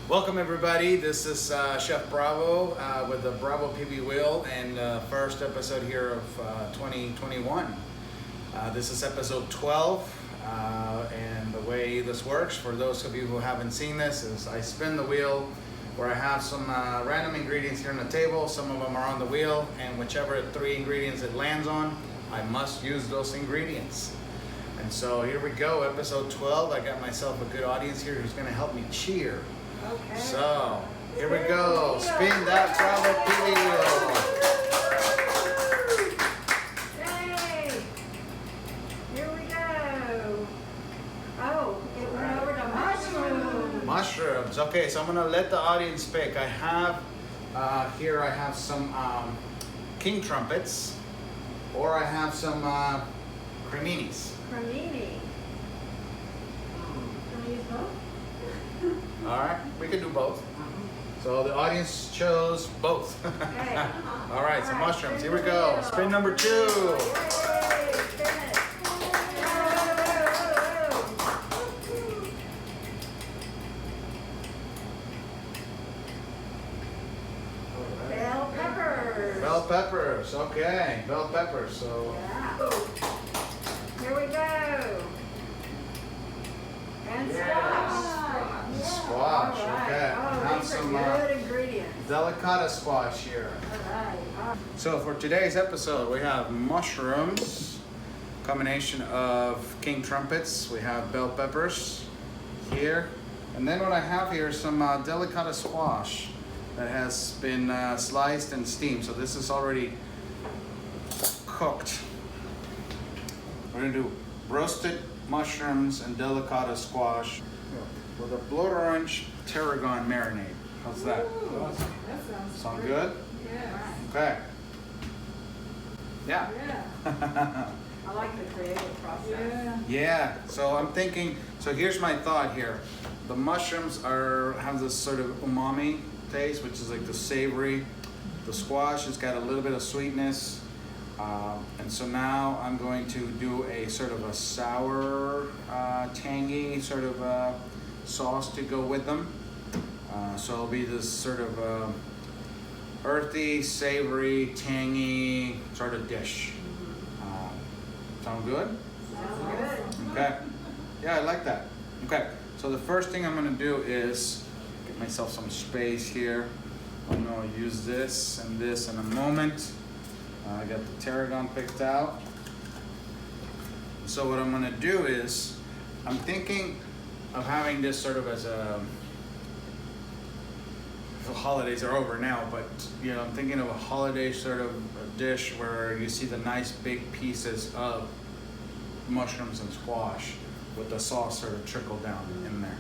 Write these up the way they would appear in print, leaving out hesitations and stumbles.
Welcome everybody, this is Chef Bravo with the Bravo PB Wheel and first episode here of 2021. This is episode 12 and the way this works, for those of you who haven't seen this, is I spin the wheel where I have some random ingredients here on the table. Some of them are on the wheel, and whichever 3 ingredients it lands on, I must use those ingredients. And so here we go, episode 12. I got myself a good audience here who's going to help me cheer. Okay. So, here we go. Spin that Bravo PB wheel. Yay! Here we go. Oh, it went over to mushrooms. Mushrooms. Okay, so I'm gonna let the audience pick. I have here. I have some King Trumpets, or I have some creminis. Cremini. Can we use both? All right, we can do both. So the audience chose both. Okay. All right, so mushrooms. Here we spin the go. wheel. Spin number 2. Yay! Spin it. Bell peppers. Bell peppers. Okay, bell peppers. So. Yeah. Here we go. And squash. Squash, All right. okay. Oh, Have these some are good ingredients. delicata squash here. All right. So for today's episode, we have mushrooms, combination of King Trumpets. We have bell peppers here. And then what I have here is some delicata squash that has been sliced and steamed. So this is already cooked. We're gonna do roasted mushrooms and delicata squash with a blood orange tarragon marinade. How's that? Ooh, that Sound great. good? Yeah. Okay. Yeah. Yeah. I like the creative process. Yeah. Yeah, so I'm thinking, so here's my thought here. The mushrooms have this sort of umami taste, which is like the savory. The squash has got a little bit of sweetness. And so now I'm going to do a sort of a sour, tangy sort of sauce to go with them. So it'll be this sort of earthy, savory, tangy sort of dish. Sound good? Sounds good. Okay. Yeah, I like that. Okay. So the first thing I'm gonna do is get myself some space here. I'm gonna use this and this in a moment. I got the tarragon picked out. So what I'm gonna do is, I'm thinking of having this sort of as a, the holidays are over now, but you know, I'm thinking of a holiday sort of a dish where you see the nice big pieces of mushrooms and squash with the sauce sort of trickle down in there.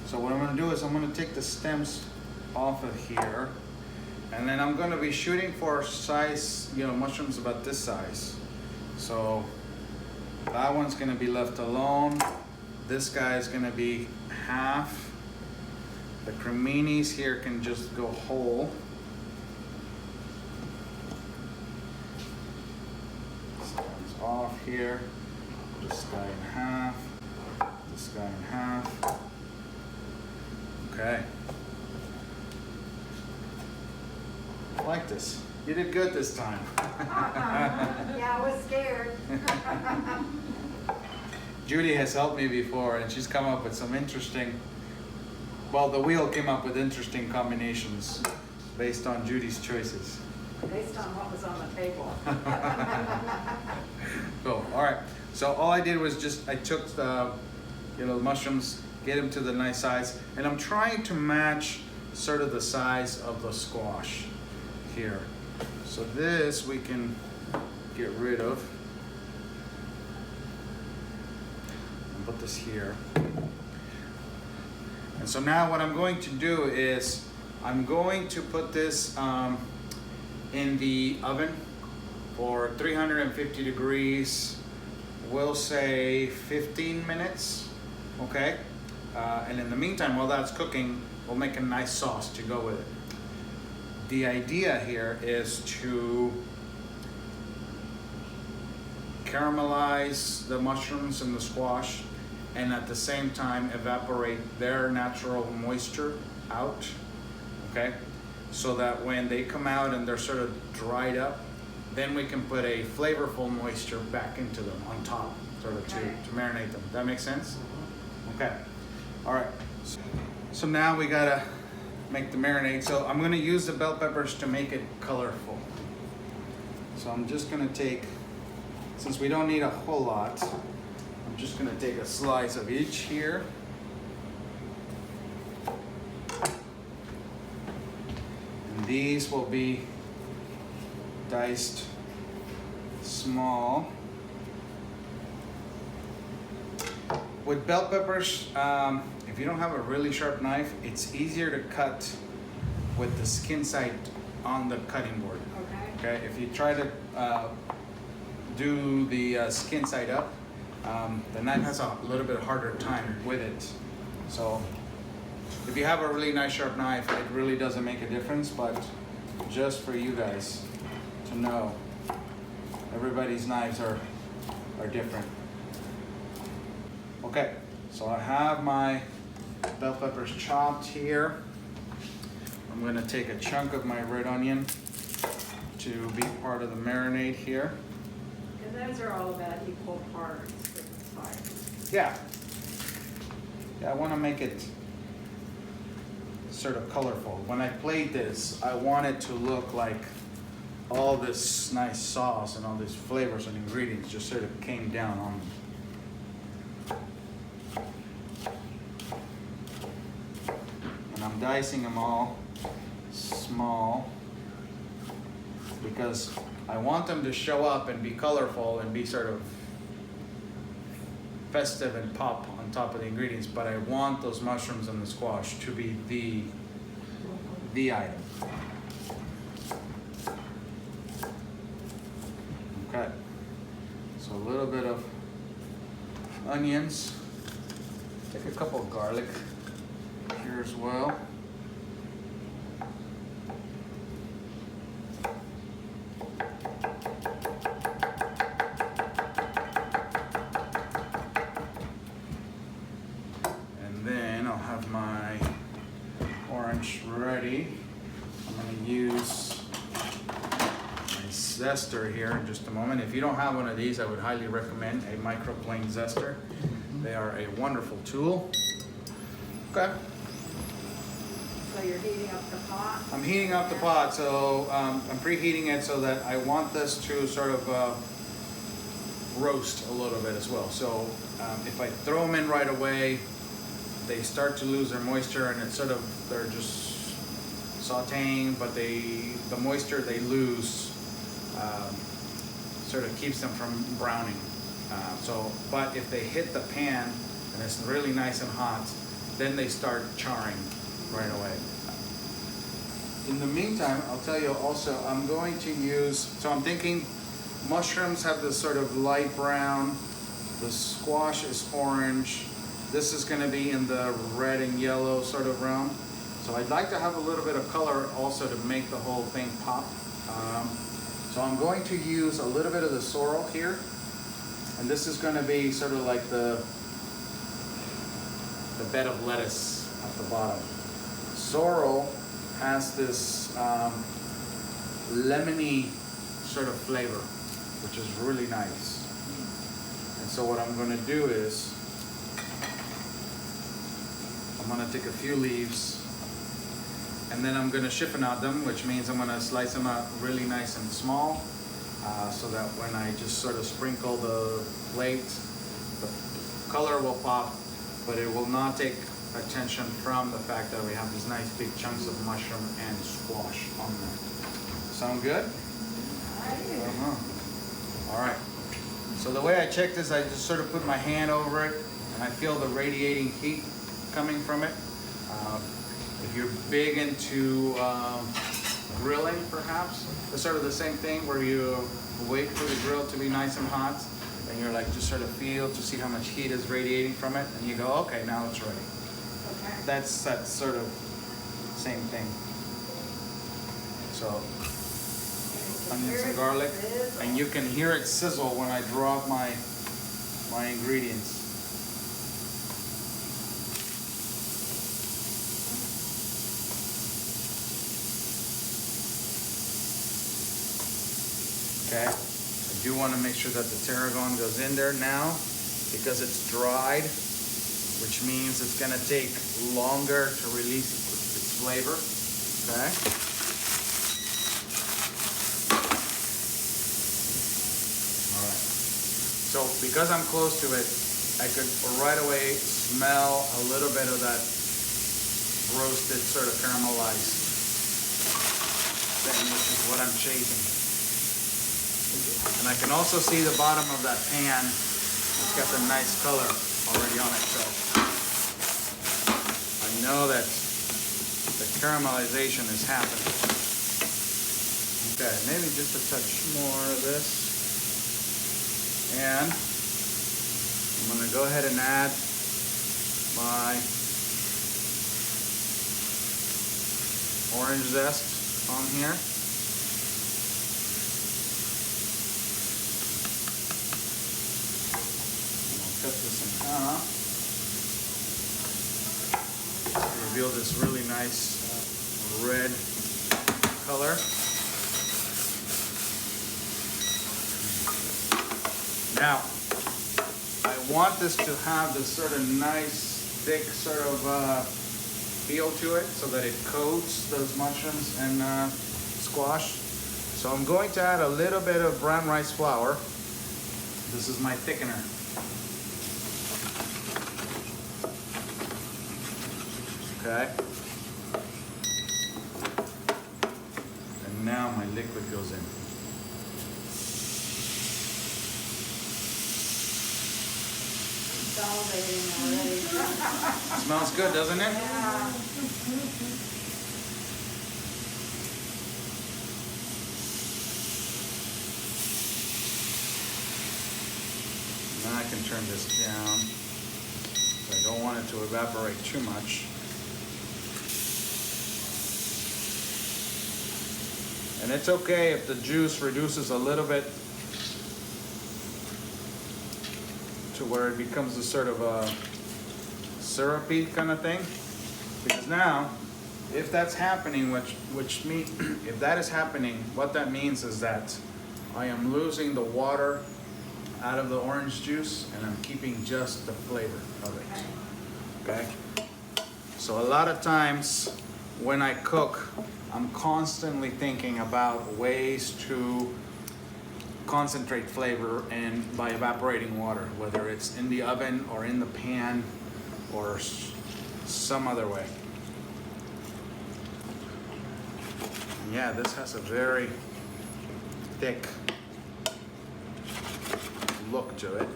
So what I'm gonna do is I'm gonna take the stems off of here, and then I'm gonna be shooting for size, you know, mushrooms about this size. So that one's gonna be left alone. This guy is gonna be half. The creminis here can just go whole. This one's off here. This guy in half. This guy in half. Okay. I like this. You did good this time. Yeah, I was scared. Judy has helped me before, and she's come up with some interesting, well, the wheel came up with interesting combinations based on Judy's choices. Based on what was on the table. Cool. All right. So all I did was just, I took the, you know, the mushrooms, get them to the nice size, and I'm trying to match sort of the size of the squash here. So this we can get rid of. And put this here. And so now what I'm going to do is I'm going to put this in the oven for 350 degrees. We'll say 15 minutes, okay? And in the meantime, while that's cooking, we'll make a nice sauce to go with it. The idea here is to caramelize the mushrooms and the squash, and at the same time evaporate their natural moisture out, okay? So that when they come out and they're sort of dried up, then we can put a flavorful moisture back into them on top, sort of to marinate them. That makes sense? Okay. All right. So now we gotta make the marinade. So I'm gonna use the bell peppers to make it colorful. So I'm just gonna take, since we don't need a whole lot, I'm just gonna take a slice of each here. And these will be diced small. With bell peppers, if you don't have a really sharp knife, it's easier to cut with the skin side on the cutting board. Okay. If you try to do the skin side up, the knife has a little bit harder time with it. So if you have a really nice sharp knife, it really doesn't make a difference, but just for you guys to know, everybody's knives are different. Okay, so I have my bell peppers chopped here. I'm gonna take a chunk of my red onion to be part of the marinade here. And those are all about equal parts with the spices. Yeah. Yeah, I wanna make it sort of colorful. When I plate this, I want it to look like all this nice sauce and all these flavors and ingredients just sort of came down on them. And I'm dicing them all small because I want them to show up and be colorful and be sort of festive and pop on top of the ingredients, but I want those mushrooms and the squash to be the item. Okay, so a little bit of onions. Take a couple of garlic here as well. And then I'll have my orange ready. I'm going to use my zester here in just a moment. If you don't have one of these, I would highly recommend a microplane zester. They are a wonderful tool. Okay. So you're heating up the pot? I'm heating up the pot, so I'm preheating it so that I want this to sort of roast a little bit as well. So if I throw them in right away, they start to lose their moisture, and it's sort of, they're just sauteing, but the moisture they lose sort of keeps them from browning. But if they hit the pan and it's really nice and hot, then they start charring right away. In the meantime, I'll tell you also, I'm going to use, so I'm thinking mushrooms have this sort of light brown, the squash is orange, this is going to be in the red and yellow sort of realm. So I'd like to have a little bit of color also to make the whole thing pop. So I'm going to use a little bit of the sorrel here, and this is going to be sort of like the bed of lettuce at the bottom. Sorrel has this lemony sort of flavor, which is really nice. And so what I'm going to do is I'm going to take a few leaves, and then I'm going to chiffonade them, which means I'm going to slice them out really nice and small, so that when I just sort of sprinkle the plate, the color will pop, but it will not take attention from the fact that we have these nice big chunks of mushroom and squash on there. Sound good? All right. So the way I check this, I just sort of put my hand over it, and I feel the radiating heat coming from it. If you're big into grilling, perhaps, it's sort of the same thing where you wait for the grill to be nice and hot, and you're like, just sort of feel to see how much heat is radiating from it, and you go, okay, now it's ready. Okay. That's sort of same thing. So onions and garlic, and you can hear it sizzle when I drop my ingredients. Okay, I do want to make sure that the tarragon goes in there now because it's dried, which means it's going to take longer to release its flavor. Okay. All right. So because I'm close to it, I could right away smell a little bit of that roasted, sort of caramelized thing, which is what I'm chasing. And I can also see the bottom of that pan. It's got the nice color already on it, so I know that the caramelization is happening. Okay, maybe just a touch more of this. And I'm gonna go ahead and add my orange zest on here. I'll cut this in half. Reveal this really nice red color. Now, I want this to have this sort of nice, thick sort of feel to it so that it coats those mushrooms and squash. So I'm going to add a little bit of brown rice flour. This is my thickener. Okay. And now my liquid goes in. Already. Smells good, doesn't it? Yeah. Now I can turn this down. I don't want it to evaporate too much. And it's okay if the juice reduces a little bit to where it becomes a sort of a syrupy kind of thing. Because now, if that's happening, if that is happening, what that means is that I am losing the water out of the orange juice and I'm keeping just the flavor of it. Okay? So a lot of times when I cook, I'm constantly thinking about ways to concentrate flavor and by evaporating water, whether it's in the oven or in the pan or some other way. And yeah, this has a very thick look to it.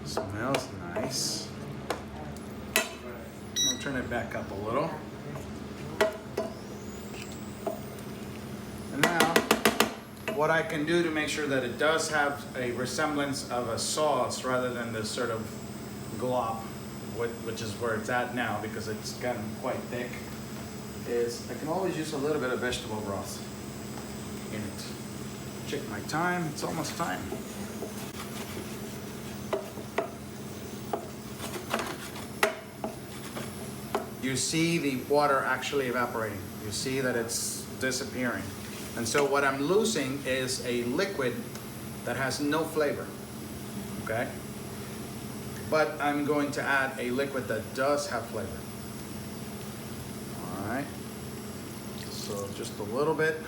Smells nice. I'll turn it back up a little. And now, what I can do to make sure that it does have a resemblance of a sauce rather than this sort of glop, which is where it's at now because it's gotten quite thick, is I can always use a little bit of vegetable broth in it. Check my time, it's almost time. You see the water actually evaporating. You see that it's disappearing. And so what I'm losing is a liquid that has no flavor, okay? But I'm going to add a liquid that does have flavor. All right, so just a little bit.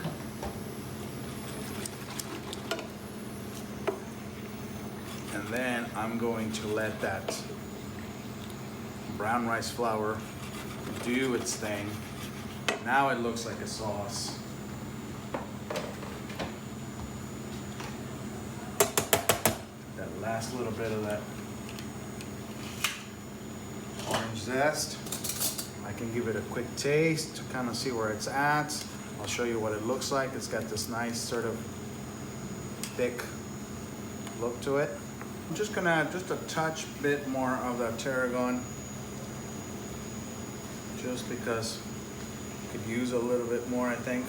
And then I'm going to let that brown rice flour do its thing. Now it looks like a sauce. That last little bit of that orange zest. I can give it a quick taste to kind of see where it's at. I'll show you what it looks like. It's got this nice sort of thick look to it. I'm just gonna add just a touch bit more of that tarragon, just because I could use a little bit more, I think.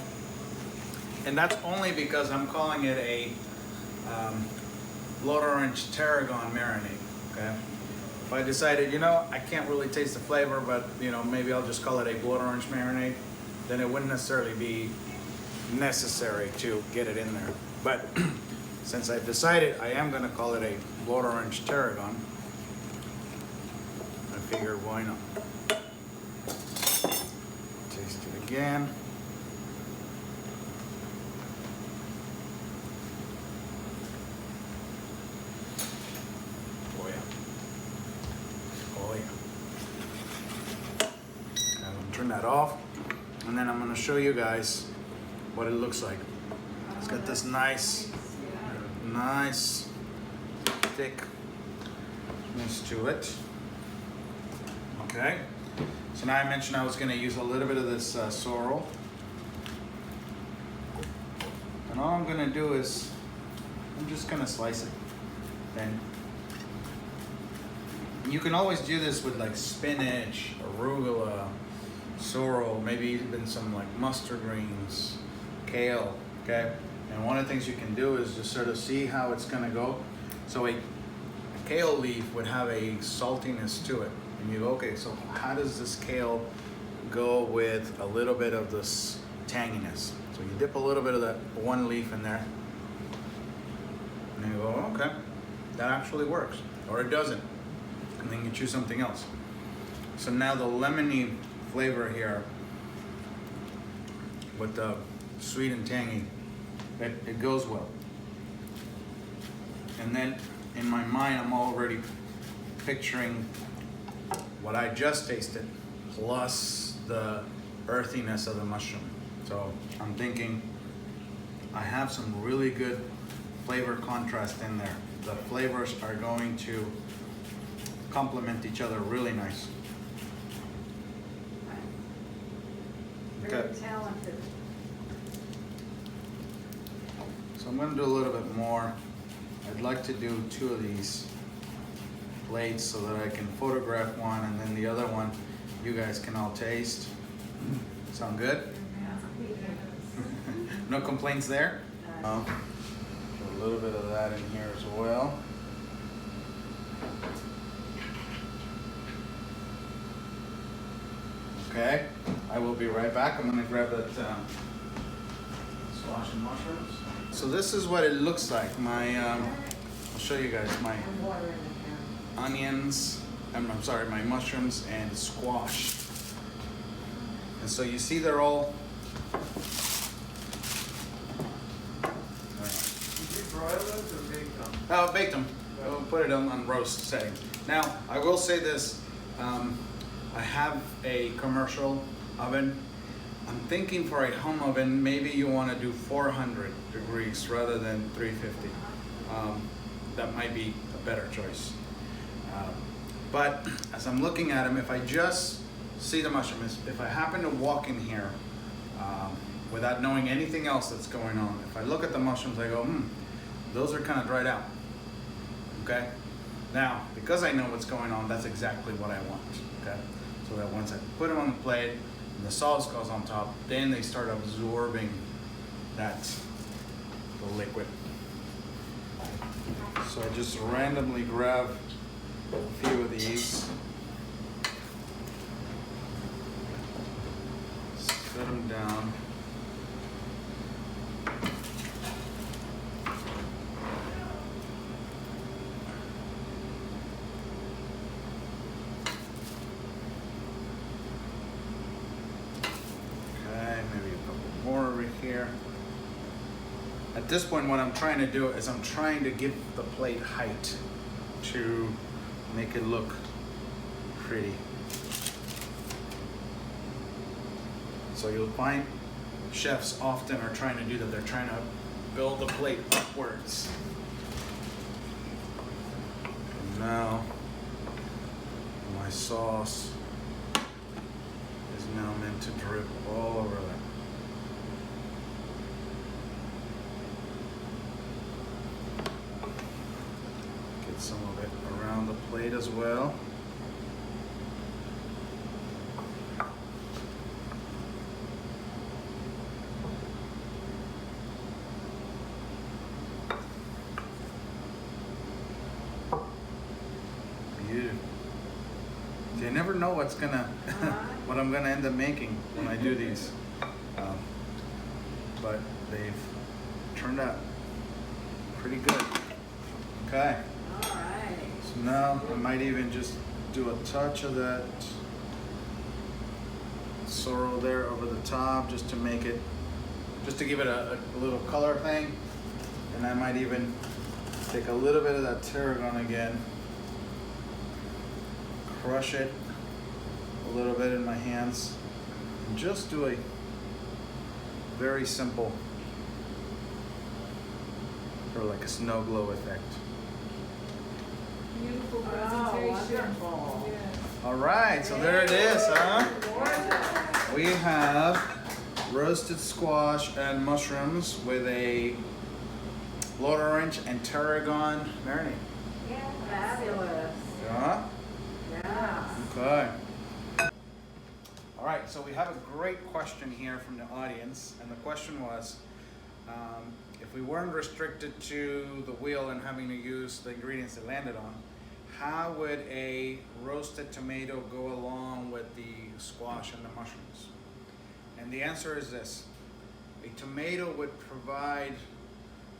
And that's only because I'm calling it a blood orange tarragon marinade, okay? If I decided, you know, I can't really taste the flavor, but you know, maybe I'll just call it a blood orange marinade, then it wouldn't necessarily be necessary to get it in there. But since I've decided I am gonna call it a blood orange tarragon, I figured why not. Taste it again. Oh yeah. Oh yeah. I'm gonna turn that off, and then I'm gonna show you guys what it looks like. It's got this nice thickness to it. Okay. So now I mentioned I was going to use a little bit of this sorrel. And all I'm going to do is, I'm just going to slice it. Then you can always do this with like spinach, arugula, sorrel, maybe even some like mustard greens, kale, okay? And one of the things you can do is just sort of see how it's gonna go. So a kale leaf would have a saltiness to it. And you go, okay, so how does this kale go with a little bit of this tanginess? So you dip a little bit of that one leaf in there. And you go, okay, that actually works. Or it doesn't. And then you choose something else. So now the lemony flavor here with the sweet and tangy, it goes well. And then in my mind, I'm already picturing what I just tasted plus the earthiness of the mushroom. So I'm thinking I have some really good flavor contrast in there. The flavors are going to complement each other really nice. Very talented. So I'm going to do a little bit more. I'd like to do 2 of these plates so that I can photograph one, and then the other one you guys can all taste. Sound good? No complaints there? A little bit of that in here as well. Okay, I will be right back. I'm going to grab that squash and mushrooms. So this is what it looks like. I'll show you guys my onions, I'm sorry, my mushrooms and squash. And so you see they're all. Did you broil those or bake them? Oh, baked them. We'll put it on roast setting. Now, I will say this. I have a commercial oven. I'm thinking for a home oven, maybe you want to do 400 degrees rather than 350. That might be a better choice. But as I'm looking at them, if I just see the mushrooms, if I happen to walk in here without knowing anything else that's going on, if I look at the mushrooms, I go, those are kind of dried out. Okay? Now, because I know what's going on, that's exactly what I want. Okay? So that once I put them on the plate, and the sauce goes on top, then they start absorbing the liquid. So I just randomly grab a few of these, set them down. Here. At this point, what I'm trying to do is I'm trying to give the plate height to make it look pretty. So you'll find chefs often are trying to do that. They're trying to build the plate upwards. And now my sauce is now meant to drip all over that. Some of it around the plate as well. Beautiful. You never know what I'm gonna end up making when I do these. but they've turned out pretty good. Okay, All right. so now I might even just do a touch of that sorrel there over the top just to make it, just to give it a little color thing. And I might even take a little bit of that tarragon again, crush it a little bit in my hands, and just do a very simple, or like a snow glow effect. Beautiful Oh, presentation. wonderful. Yes. All right, so there it is, huh? Gorgeous. We have roasted squash and mushrooms with a blood orange and tarragon marinade. Yeah, fabulous. Yeah. Yeah. Okay. All right, so we have a great question here from the audience, and the question was, if we weren't restricted to the wheel and having to use the ingredients it landed on, how would a roasted tomato go along with the squash and the mushrooms? And the answer is this: a tomato would provide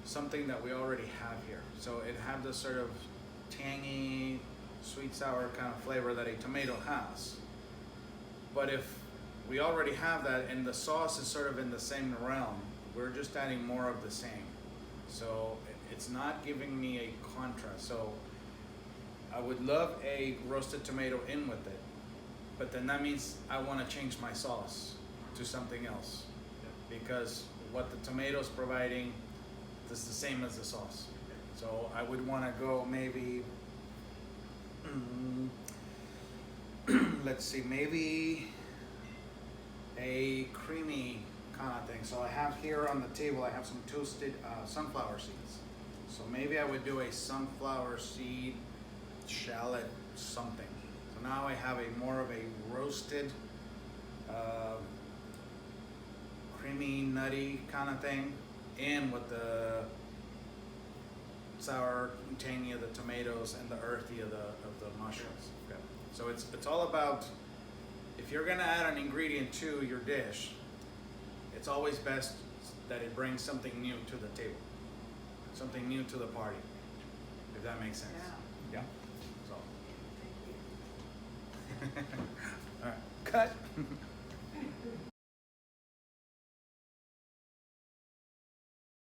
something that we already have here. So it had this sort of tangy, sweet sour kind of flavor that a tomato has. But if we already have that and the sauce is sort of in the same realm, we're just adding more of the same. So it's not giving me a contrast. So I would love a roasted tomato in with it, but then that means I want to change my sauce to something else, because what the tomato's providing is the same as the sauce. So I would want to go maybe, let's see, maybe a creamy kind of thing. So I have here on the table, I have some toasted sunflower seeds. So maybe I would do a sunflower seed shallot something. So now I have a more of a roasted, creamy, nutty kind of thing, in with the sour tangy of the tomatoes and the earthy of the mushrooms. Okay. So it's all about, if you're gonna add an ingredient to your dish, it's always best that it brings something new to the table, something new to the party, if that makes sense. Yeah. Yeah. So. All right. Cut.